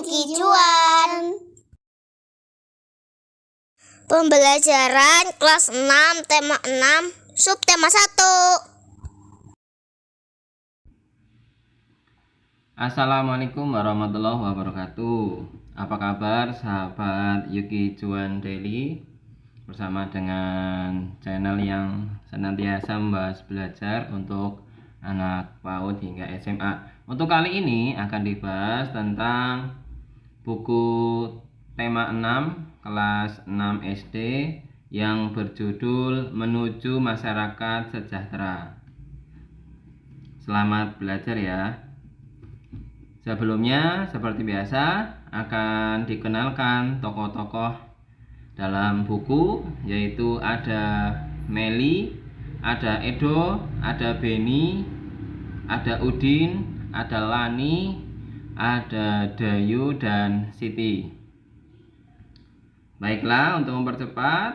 Yuki Juan. Pembelajaran kelas 6, tema 6, subtema 1. Assalamualaikum warahmatullahi wabarakatuh. Apa kabar sahabat Yuki Juan Daily? Bersama dengan channel yang senantiasa membahas belajar untuk anak PAUD hingga SMA. Untuk kali ini akan dibahas tentang buku tema 6 kelas 6 SD yang berjudul Menuju Masyarakat Sejahtera. Selamat belajar ya. Sebelumnya, seperti biasa, akan dikenalkan tokoh-tokoh dalam buku, yaitu ada Meli, ada Edo, ada Beni, ada Udin, ada Lani, ada Dayu, dan Siti. Baiklah, untuk mempercepat,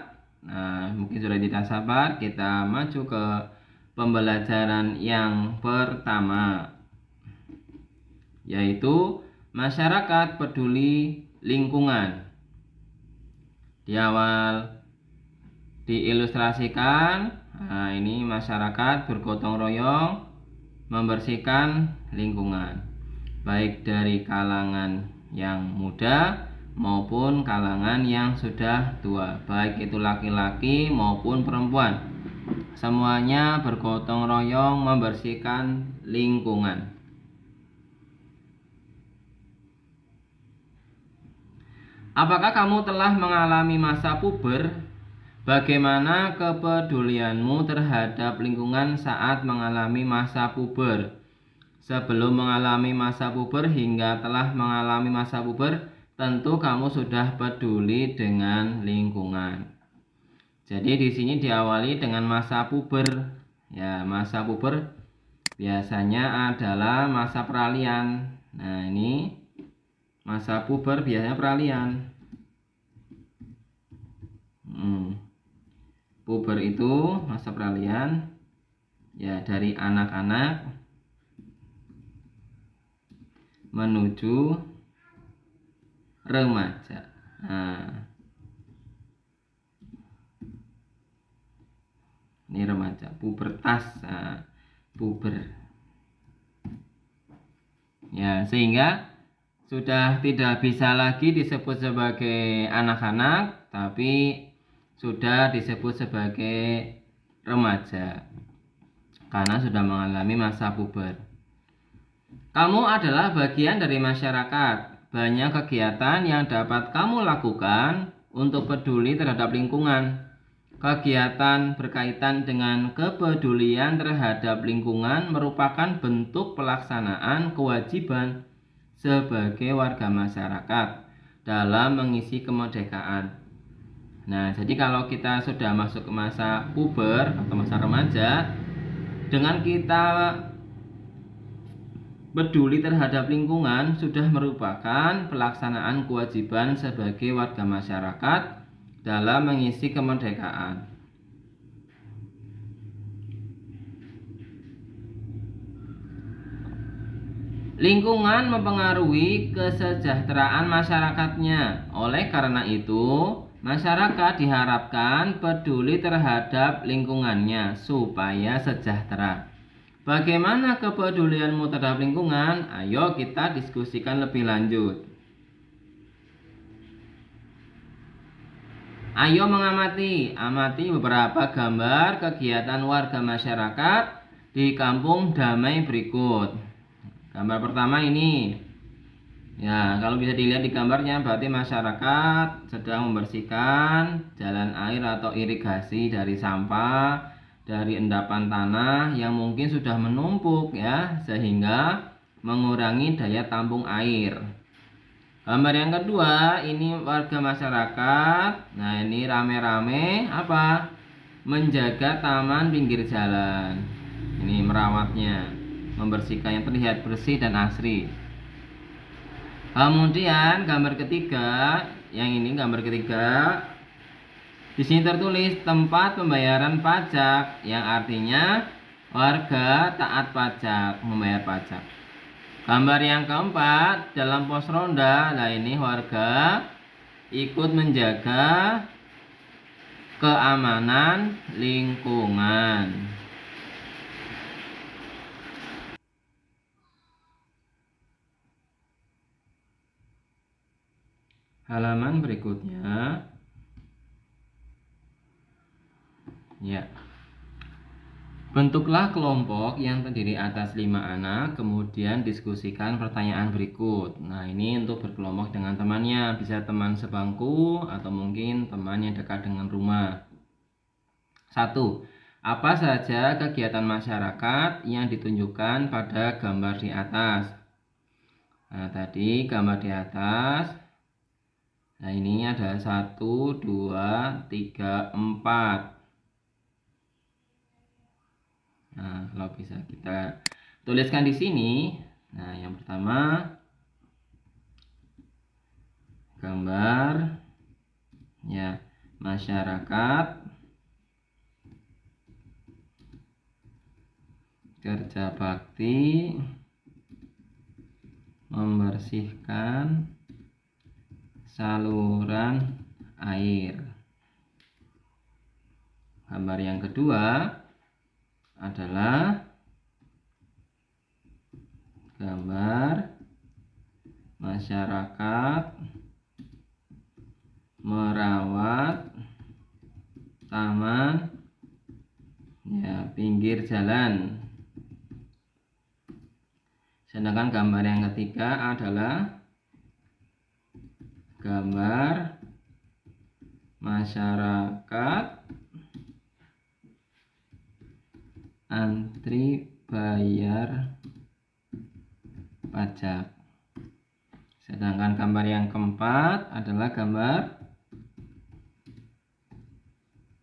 mungkin sudah tidak sabar, kita maju ke pembelajaran yang pertama, yaitu masyarakat peduli lingkungan. Di awal diilustrasikan, ini masyarakat bergotong royong membersihkan lingkungan, baik dari kalangan yang muda maupun kalangan yang sudah tua, baik itu laki-laki maupun perempuan. Semuanya bergotong royong membersihkan lingkungan. Apakah kamu telah mengalami masa puber? Bagaimana kepedulianmu terhadap lingkungan saat mengalami masa puber? Sebelum mengalami masa puber hingga telah mengalami masa puber, tentu kamu sudah peduli dengan lingkungan. Jadi di sini diawali dengan masa puber. Ya, masa puber biasanya adalah masa peralihan. Nah, ini masa puber biasanya peralihan. Puber itu masa peralihan, ya, dari anak-anak menuju remaja. Ini remaja, pubertas, puber. Ya, sehingga sudah tidak bisa lagi disebut sebagai anak-anak, tapi sudah disebut sebagai remaja karena sudah mengalami masa puber. Kamu adalah bagian dari masyarakat. Banyak kegiatan yang dapat kamu lakukan untuk peduli terhadap lingkungan. Kegiatan berkaitan dengan kepedulian terhadap lingkungan merupakan bentuk pelaksanaan kewajiban sebagai warga masyarakat dalam mengisi kemerdekaan. Nah, jadi kalau kita sudah masuk ke masa puber atau masa remaja, dengan kita peduli terhadap lingkungan sudah merupakan pelaksanaan kewajiban sebagai warga masyarakat dalam mengisi kemerdekaan. Lingkungan mempengaruhi kesejahteraan masyarakatnya. Oleh karena itu, masyarakat diharapkan peduli terhadap lingkungannya supaya sejahtera. Bagaimana kepedulianmu terhadap lingkungan? Ayo kita diskusikan lebih lanjut. Ayo amati beberapa gambar kegiatan warga masyarakat di Kampung Damai berikut. Gambar pertama ini. Ya, kalau bisa dilihat di gambarnya, berarti masyarakat sedang membersihkan jalan air atau irigasi dari sampah, dari endapan tanah yang mungkin sudah menumpuk, ya, sehingga mengurangi daya tampung air. Gambar yang kedua, ini warga masyarakat. Nah, ini rame-rame apa? Menjaga taman pinggir jalan. Ini merawatnya, membersihkan yang terlihat bersih dan asri. Kemudian gambar ketiga, yang ini gambar ketiga. Di sini tertulis tempat pembayaran pajak, yang artinya warga taat pajak, membayar pajak. Gambar yang keempat dalam pos ronda. Nah, ini warga ikut menjaga keamanan lingkungan. Halaman berikutnya. Ya. Bentuklah kelompok yang terdiri atas 5 anak, kemudian diskusikan pertanyaan berikut. Nah, ini untuk berkelompok dengan temannya, bisa teman sebangku atau mungkin teman yang dekat dengan rumah. 1. Apa saja kegiatan masyarakat yang ditunjukkan pada gambar di atas? Nah, tadi gambar di atas. Nah, ini ada 1, 2, 3, 4. Nah, kalau bisa kita tuliskan di sini. Nah, yang pertama gambar ya masyarakat kerja bakti membersihkan saluran air. Gambar yang kedua adalah gambar masyarakat merawat taman ya pinggir jalan. Sedangkan gambar yang ketiga adalah gambar masyarakat antri bayar pajak. Sedangkan gambar yang keempat adalah gambar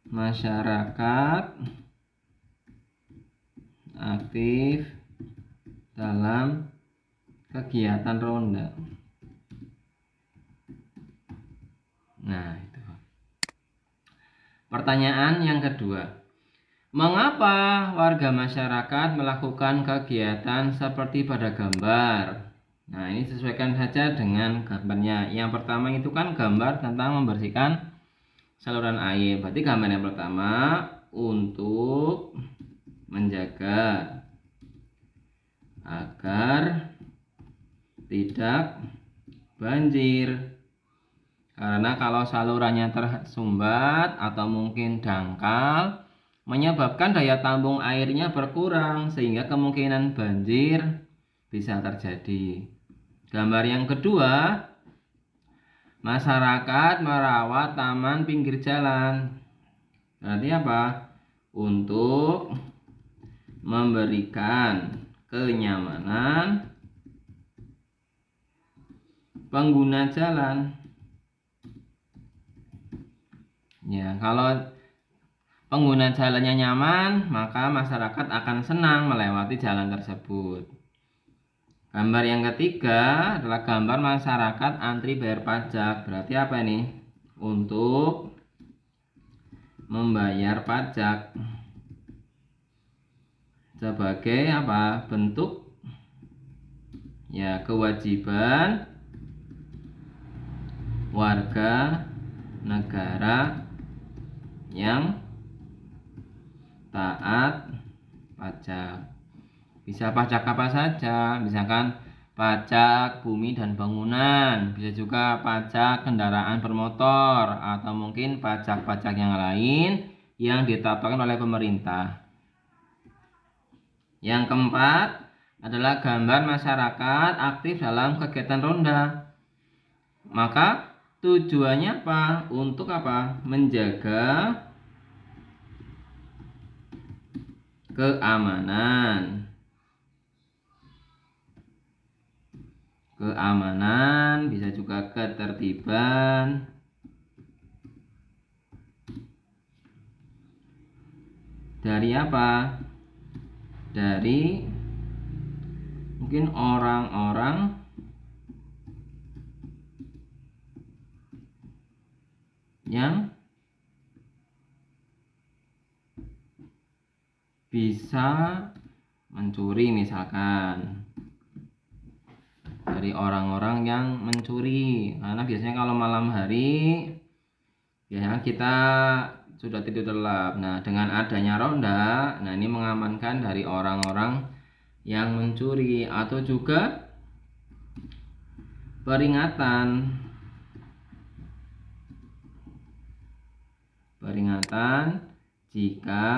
masyarakat aktif dalam kegiatan ronda. Nah, itu. Pertanyaan yang kedua. Mengapa warga masyarakat melakukan kegiatan seperti pada gambar? Nah, ini sesuaikan saja dengan gambarnya. Yang pertama itu kan gambar tentang membersihkan saluran air. Berarti gambar yang pertama untuk menjaga agar tidak banjir. Karena kalau salurannya tersumbat atau mungkin dangkal, menyebabkan daya tampung airnya berkurang sehingga kemungkinan banjir bisa terjadi. Gambar yang kedua, masyarakat merawat taman pinggir jalan. Berarti apa? Untuk memberikan kenyamanan pengguna jalan. Ya, kalau pengguna jalannya nyaman, maka masyarakat akan senang melewati jalan tersebut. Gambar yang ketiga adalah gambar masyarakat antri bayar pajak. Berarti apa ini? Untuk membayar pajak sebagai apa? Bentuk ya kewajiban warga negara yang taat pajak. Bisa pajak apa saja, misalkan pajak bumi dan bangunan, bisa juga pajak kendaraan bermotor, atau mungkin pajak-pajak yang lain yang ditetapkan oleh pemerintah. Yang keempat adalah gambar masyarakat aktif dalam kegiatan ronda. Maka tujuannya apa? Untuk apa? Menjaga keamanan. Keamanan, bisa juga ketertiban. Dari apa? Dari mungkin orang-orang yang bisa mencuri misalkan. dari orang-orang yang mencuri. Karena biasanya kalau malam hari biasanya kita sudah tidur terlelap. Nah, dengan adanya ronda, nah ini mengamankan dari orang-orang yang mencuri, atau juga peringatan jika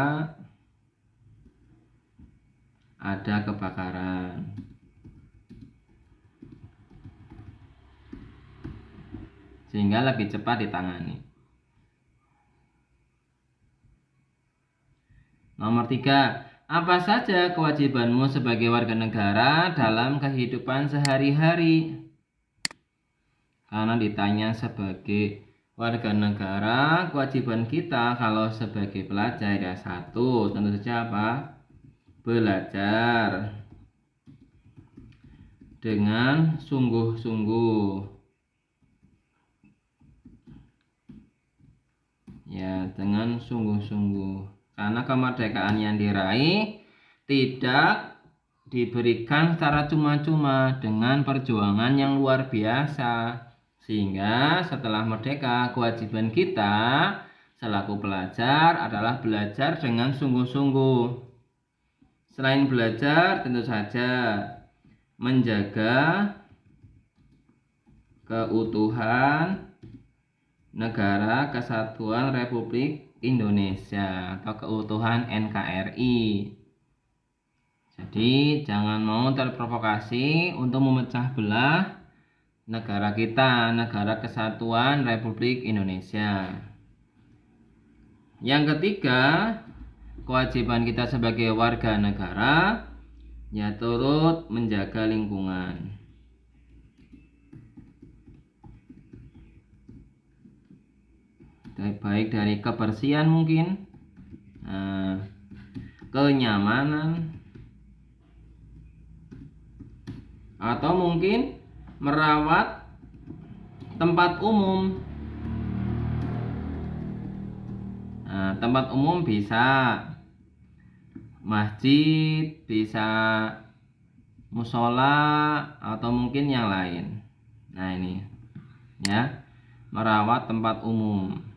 ada kebakaran. Sehingga lebih cepat ditangani. Nomor 3, apa saja kewajibanmu sebagai warga negara dalam kehidupan sehari-hari? Karena ditanya sebagai warga negara, kewajiban kita kalau sebagai pelajar ya satu, tentu saja apa? Belajar dengan sungguh-sungguh. Ya, dengan sungguh-sungguh. Karena kemerdekaan yang diraih tidak diberikan secara cuma-cuma, dengan perjuangan yang luar biasa. Sehingga setelah merdeka, kewajiban kita selaku pelajar adalah belajar dengan sungguh-sungguh. Selain belajar, tentu saja menjaga keutuhan Negara Kesatuan Republik Indonesia atau keutuhan NKRI. Jadi jangan mau terprovokasi untuk memecah belah negara kita, Negara Kesatuan Republik Indonesia. Yang ketiga, kewajiban kita sebagai warga negara ya turut menjaga lingkungan. Baik dari kebersihan mungkin, kenyamanan, atau mungkin merawat tempat umum. Tempat umum bisa masjid, bisa musola, atau mungkin yang lain. Nah ini ya, merawat tempat umum.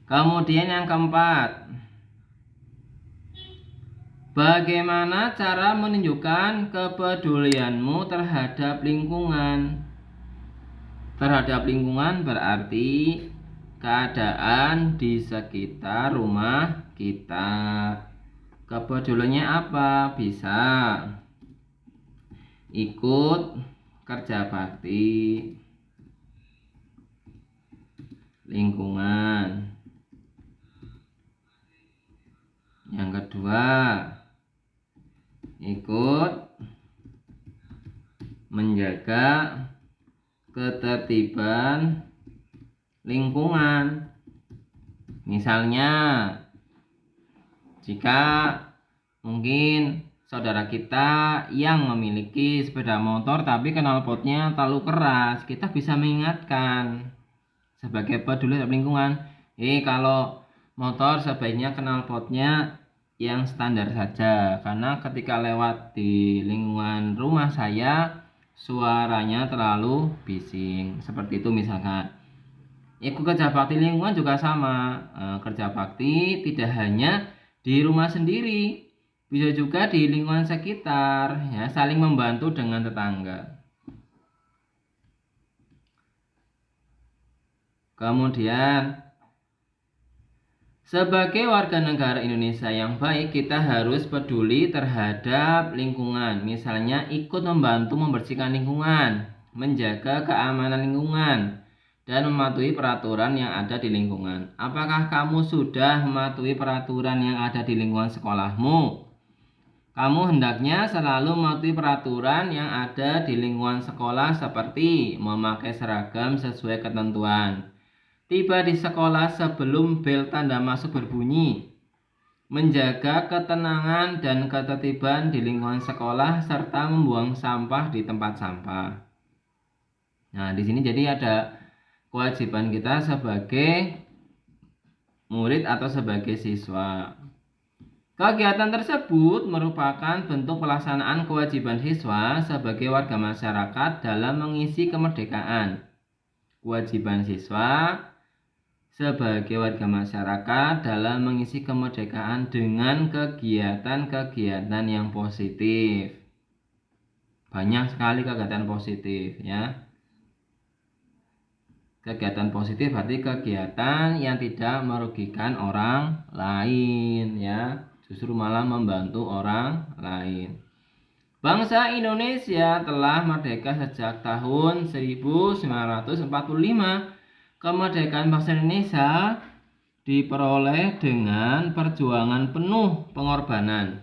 Kemudian yang keempat, bagaimana cara menunjukkan kepedulianmu terhadap lingkungan? Terhadap lingkungan berarti keadaan di sekitar rumah kita. Kepeduliannya apa? Bisa ikut kerja bakti lingkungan. Yang kedua, ikut menjaga ketertiban lingkungan. Misalnya, jika mungkin saudara kita yang memiliki sepeda motor tapi knalpotnya terlalu keras, kita bisa mengingatkan sebagai peduli terhadap lingkungan. Kalau motor sebaiknya knalpotnya yang standar saja, karena ketika lewat di lingkungan rumah saya suaranya terlalu bising. Seperti itu misalkan. Ikut kerja bakti lingkungan juga sama. Kerja bakti tidak hanya di rumah sendiri, bisa juga di lingkungan sekitar, ya, saling membantu dengan tetangga. Kemudian, sebagai warga negara Indonesia yang baik, kita harus peduli terhadap lingkungan. Misalnya ikut membantu membersihkan lingkungan, menjaga keamanan lingkungan, dan mematuhi peraturan yang ada di lingkungan. Apakah kamu sudah mematuhi peraturan yang ada di lingkungan sekolahmu? Kamu hendaknya selalu mematuhi peraturan yang ada di lingkungan sekolah, seperti memakai seragam sesuai ketentuan, tiba di sekolah sebelum bel tanda masuk berbunyi, menjaga ketenangan dan ketertiban di lingkungan sekolah, serta membuang sampah di tempat sampah. Nah, di sini jadi ada kewajiban kita sebagai murid atau sebagai siswa. Kegiatan tersebut merupakan bentuk pelaksanaan kewajiban siswa sebagai warga masyarakat dalam mengisi kemerdekaan. Kewajiban siswa sebagai warga masyarakat dalam mengisi kemerdekaan dengan kegiatan-kegiatan yang positif. Banyak sekali kegiatan positif ya. Kegiatan positif berarti kegiatan yang tidak merugikan orang lain ya. Justru malah membantu orang lain. Bangsa Indonesia telah merdeka sejak tahun 1945. Kemerdekaan bangsa Indonesia diperoleh dengan perjuangan penuh pengorbanan.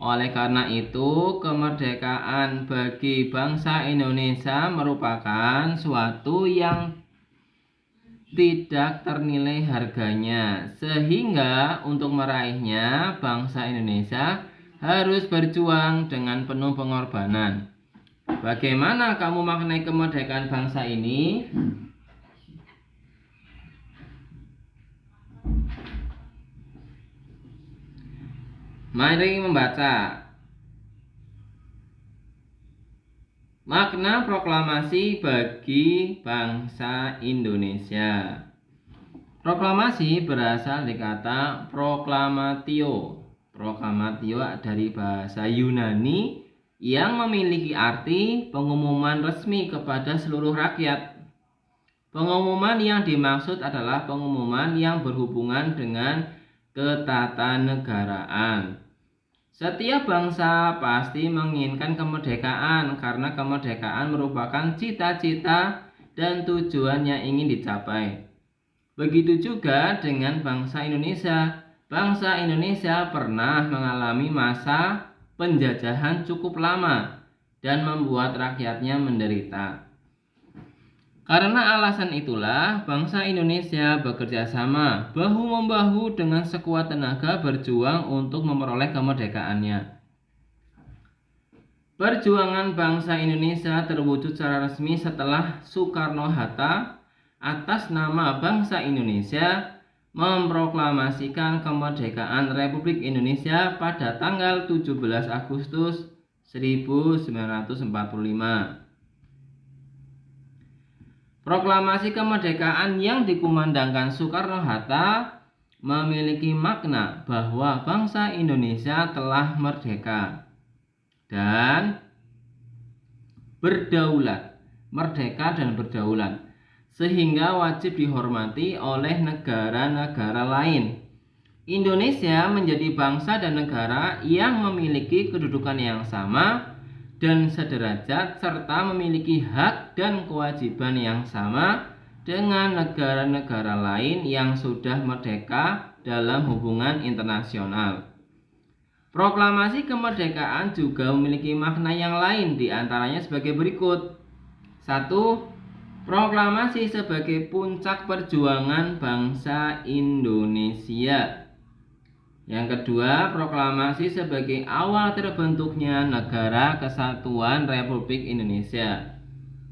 Oleh karena itu, kemerdekaan bagi bangsa Indonesia merupakan suatu yang tidak ternilai harganya, sehingga untuk meraihnya bangsa Indonesia harus berjuang dengan penuh pengorbanan. Bagaimana kamu maknai kemerdekaan bangsa ini? Mari membaca. Makna proklamasi bagi bangsa Indonesia. Proklamasi berasal dari kata proklamatio. Proklamatio dari bahasa Yunani yang memiliki arti pengumuman resmi kepada seluruh rakyat. Pengumuman yang dimaksud adalah pengumuman yang berhubungan dengan ketatanegaraan. Setiap bangsa pasti menginginkan kemerdekaan karena kemerdekaan merupakan cita-cita dan tujuan yang ingin dicapai. Begitu juga dengan bangsa Indonesia. Bangsa Indonesia pernah mengalami masa penjajahan cukup lama dan membuat rakyatnya menderita. Karena alasan itulah bangsa Indonesia bekerja sama bahu-membahu dengan sekuat tenaga berjuang untuk memperoleh kemerdekaannya. Perjuangan bangsa Indonesia terwujud secara resmi setelah Soekarno-Hatta atas nama bangsa Indonesia memproklamasikan kemerdekaan Republik Indonesia pada tanggal 17 Agustus 1945. Proklamasi kemerdekaan yang dikumandangkan Soekarno-Hatta memiliki makna bahwa bangsa Indonesia telah merdeka dan berdaulat, merdeka dan berdaulat, sehingga wajib dihormati oleh negara-negara lain. Indonesia menjadi bangsa dan negara yang memiliki kedudukan yang sama dan sederajat serta memiliki hak dan kewajiban yang sama dengan negara-negara lain yang sudah merdeka dalam hubungan internasional. Proklamasi kemerdekaan juga memiliki makna yang lain, diantaranya sebagai berikut. 1. Proklamasi sebagai puncak perjuangan bangsa Indonesia. Yang kedua, proklamasi sebagai awal terbentuknya Negara Kesatuan Republik Indonesia.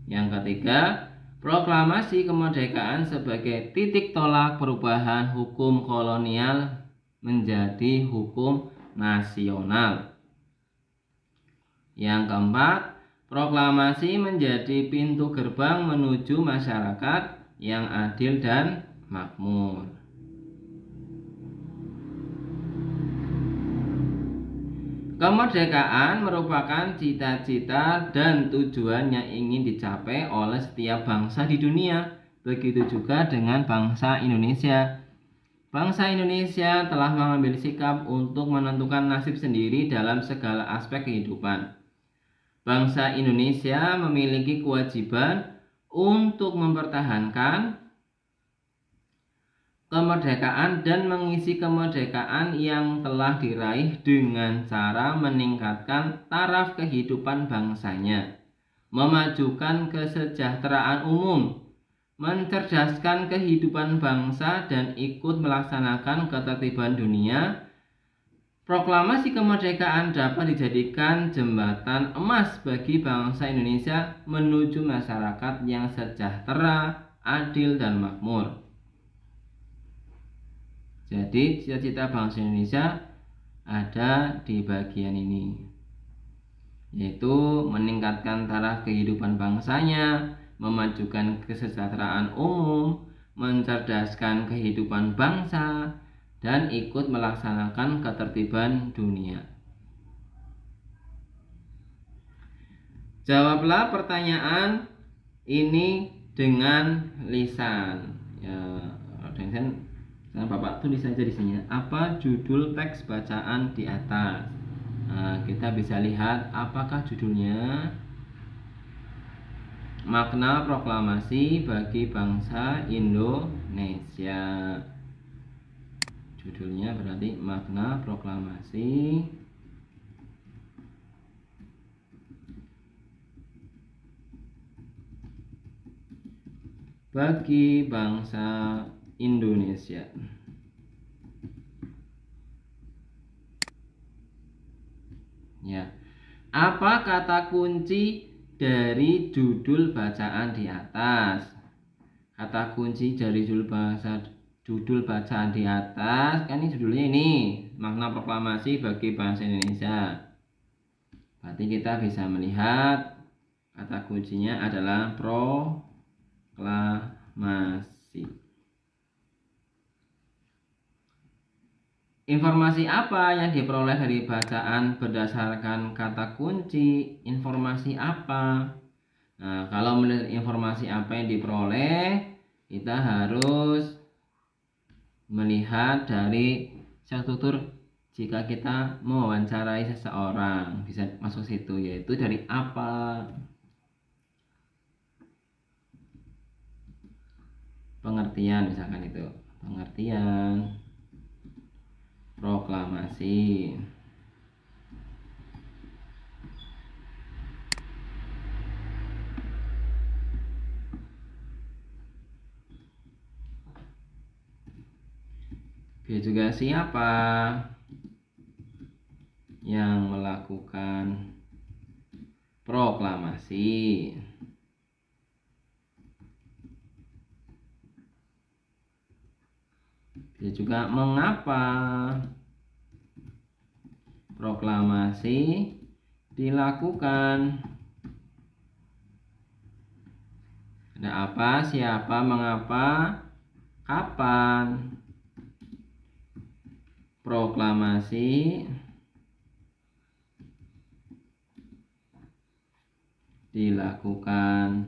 Yang ketiga, proklamasi kemerdekaan sebagai titik tolak perubahan hukum kolonial menjadi hukum nasional. Yang keempat, proklamasi menjadi pintu gerbang menuju masyarakat yang adil dan makmur. Kemerdekaan merupakan cita-cita dan tujuan yang ingin dicapai oleh setiap bangsa di dunia. Begitu juga dengan bangsa Indonesia. Bangsa Indonesia telah mengambil sikap untuk menentukan nasib sendiri dalam segala aspek kehidupan. Bangsa Indonesia memiliki kewajiban untuk mempertahankan kemerdekaan dan mengisi kemerdekaan yang telah diraih dengan cara meningkatkan taraf kehidupan bangsanya, memajukan kesejahteraan umum, mencerdaskan kehidupan bangsa dan ikut melaksanakan ketertiban dunia. Proklamasi kemerdekaan dapat dijadikan jembatan emas bagi bangsa Indonesia menuju masyarakat yang sejahtera, adil dan makmur. Jadi cita-cita bangsa Indonesia ada di bagian ini, yaitu meningkatkan taraf kehidupan bangsanya, memajukan kesejahteraan umum, mencerdaskan kehidupan bangsa, dan ikut melaksanakan ketertiban dunia. Jawablah pertanyaan ini dengan lisan. Ya, dengan Bapak tulis saja di sini. Apa judul teks bacaan di atas? Nah, kita bisa lihat apakah judulnya makna proklamasi bagi bangsa Indonesia. Judulnya berarti makna proklamasi bagi bangsa Indonesia. Ya. Apa kata kunci dari judul bacaan di atas? Kata kunci dari judul bacaan di atas, kan ini judulnya ini, makna proklamasi bagi bangsa Indonesia. Berarti kita bisa melihat kata kuncinya adalah proklamasi. Informasi apa yang diperoleh dari bacaan berdasarkan kata kunci? Informasi apa? Nah, kalau melihat informasi apa yang diperoleh, kita harus melihat dari struktur jika kita mewawancarai seseorang, bisa masuk situ, yaitu dari apa? Pengertian, misalkan itu pengertian proklamasi. Bisa juga siapa yang melakukan proklamasi. Bisa juga mengapa proklamasi dilakukan. Ada apa, siapa, mengapa, kapan proklamasi dilakukan.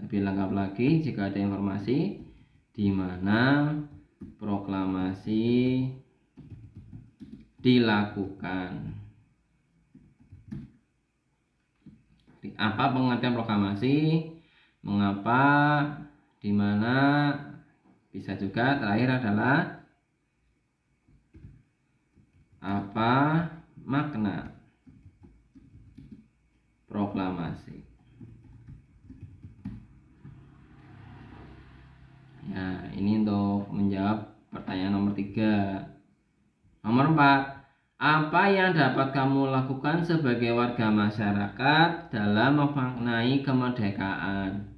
Lebih lengkap lagi jika ada informasi di mana proklamasi dilakukan. Apa pengertian proklamasi? Mengapa? Di mana? Bisa juga terakhir adalah apa makna proklamasi. Ya, ini untuk menjawab pertanyaan nomor 3. Nomor 4. Apa yang dapat kamu lakukan sebagai warga masyarakat dalam memaknai kemerdekaan?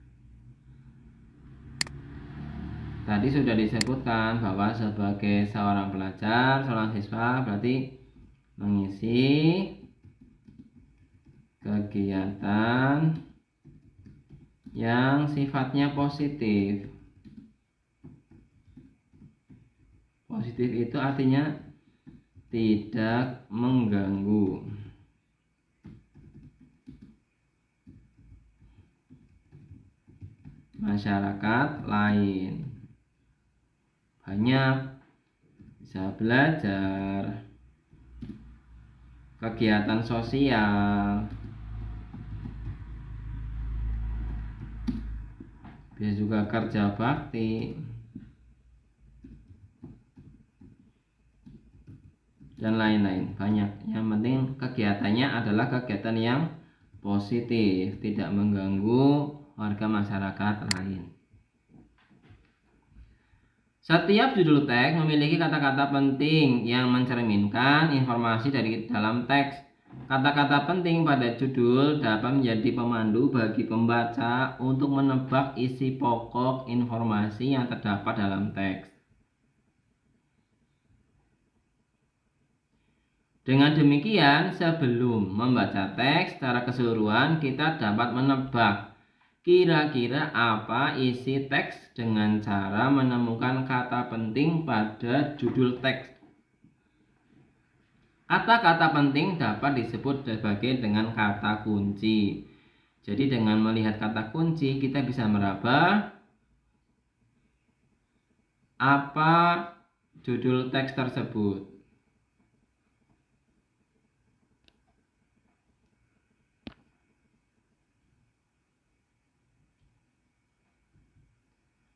Tadi sudah disebutkan bahwa sebagai seorang pelajar, seorang siswa berarti mengisi kegiatan yang sifatnya positif. Positif itu artinya tidak mengganggu. Masyarakat lain. Banyak bisa belajar, kegiatan sosial, bisa juga kerja bakti, dan lain-lain. Banyak. Yang penting kegiatannya adalah kegiatan yang positif, tidak mengganggu warga masyarakat lain. Setiap judul teks memiliki kata-kata penting yang mencerminkan informasi dari dalam teks. Kata-kata penting pada judul dapat menjadi pemandu bagi pembaca untuk menebak isi pokok informasi yang terdapat dalam teks. Dengan demikian, sebelum membaca teks secara keseluruhan, kita dapat menebak kira-kira apa isi teks dengan cara menemukan kata penting pada judul teks. Kata-kata penting dapat disebut sebagai dengan kata kunci. Jadi dengan melihat kata kunci, kita bisa meraba apa judul teks tersebut.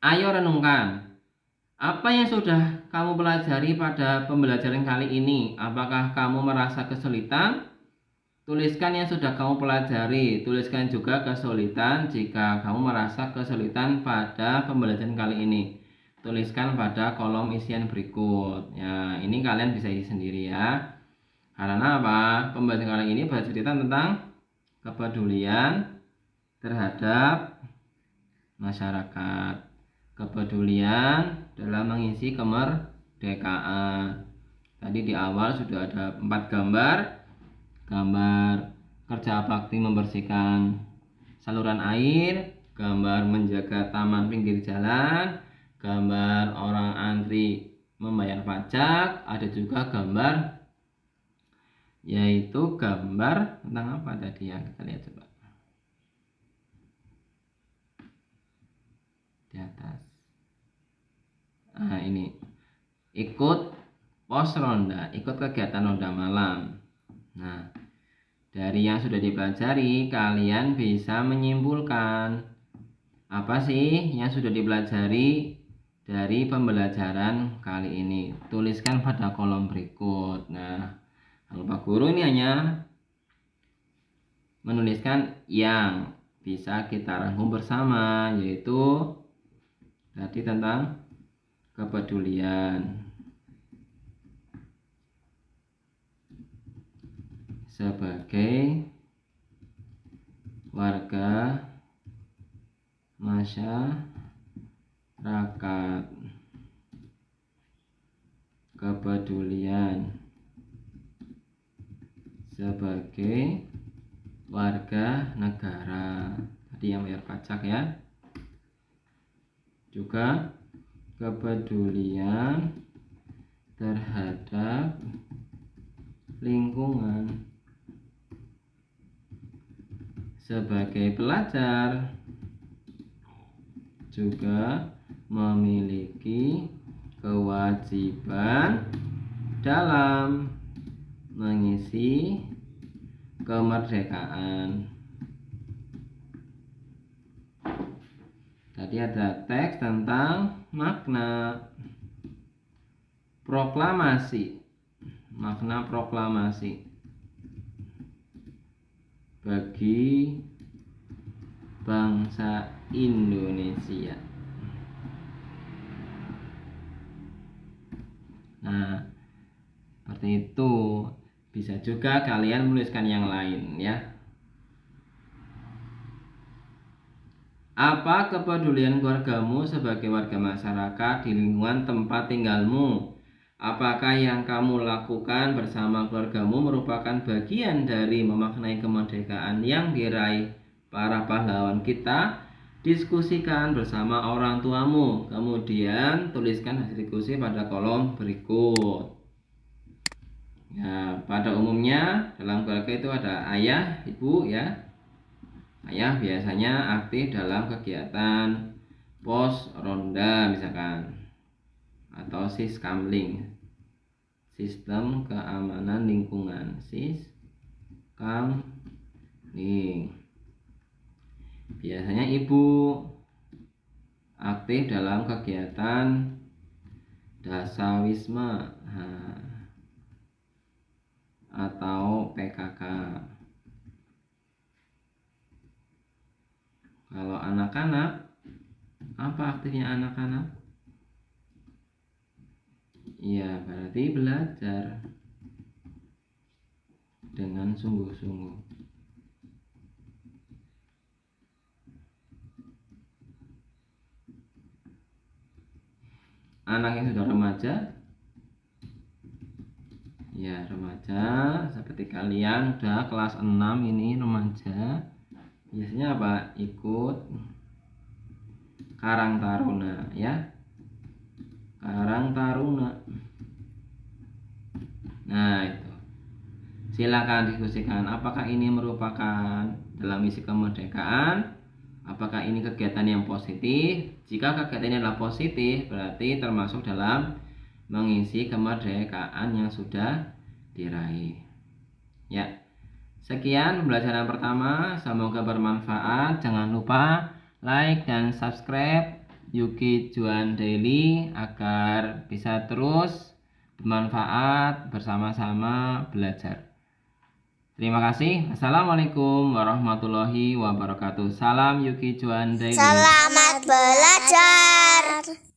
Ayo renungkan, apa yang sudah kamu pelajari pada pembelajaran kali ini? Apakah kamu merasa kesulitan? Tuliskan yang sudah kamu pelajari. Tuliskan juga kesulitan jika kamu merasa kesulitan pada pembelajaran kali ini. Tuliskan pada kolom isian berikut. Ya, ini kalian bisa isi sendiri ya. Karena apa? Pembelajaran kali ini bercerita tentang kepedulian terhadap masyarakat. Kepedulian dalam mengisi kemerdekaan. Tadi di awal sudah ada 4 gambar. Gambar kerja bakti membersihkan saluran air, gambar menjaga taman pinggir jalan, gambar orang antri membayar pajak, ada juga gambar yaitu gambar tentang apa tadi ya, kita lihat coba di atas. Nah, ini ikut pos ronda, ikut kegiatan ronda malam. Nah, dari yang sudah dipelajari, kalian bisa menyimpulkan apa sih yang sudah dipelajari dari pembelajaran kali ini. Tuliskan pada kolom berikut. Nah, Pak Guru ini hanya menuliskan yang bisa kita rangkum bersama, yaitu tadi tentang kepedulian sebagai warga masyarakat, kepedulian sebagai warga negara, tadi yang bayar pajak ya, juga kepedulian terhadap lingkungan sebagai pelajar, juga memiliki kewajiban dalam mengisi kemerdekaan. Tadi ada teks tentang makna proklamasi. Makna proklamasi bagi bangsa Indonesia. Nah, seperti itu. Bisa juga kalian menuliskan yang lain ya. Apa kepedulian keluargamu sebagai warga masyarakat di lingkungan tempat tinggalmu? Apakah yang kamu lakukan bersama keluargamu merupakan bagian dari memaknai kemerdekaan yang diraih para pahlawan kita? Diskusikan bersama orang tuamu. Kemudian tuliskan hasil diskusi pada kolom berikut. Ya, pada umumnya dalam keluarga itu ada ayah, ibu ya. Ayah biasanya aktif dalam kegiatan pos ronda misalkan, atau siskamling, sistem keamanan lingkungan, siskamling. Biasanya ibu aktif dalam kegiatan dasawisma atau PKK. Kalau anak-anak, apa aktifnya anak-anak? Iya, berarti belajar dengan sungguh-sungguh. Anak yang sudah remaja, Ya, remaja seperti kalian udah kelas 6 ini remaja. Biasanya apa? Ikut Karang Taruna ya. Karang Taruna. Nah, itu. Silakan diskusikan apakah ini merupakan dalam misi kemerdekaan, apakah ini kegiatan yang positif. Jika kegiatan ini adalah positif, berarti termasuk dalam mengisi kemerdekaan yang sudah diraih. Ya. Sekian pembelajaran pertama, semoga bermanfaat. Jangan lupa like dan subscribe Yuki Juan Daily agar bisa terus bermanfaat bersama-sama belajar. Terima kasih. Assalamualaikum warahmatullahi wabarakatuh. Salam Yuki Juan Daily. Selamat belajar.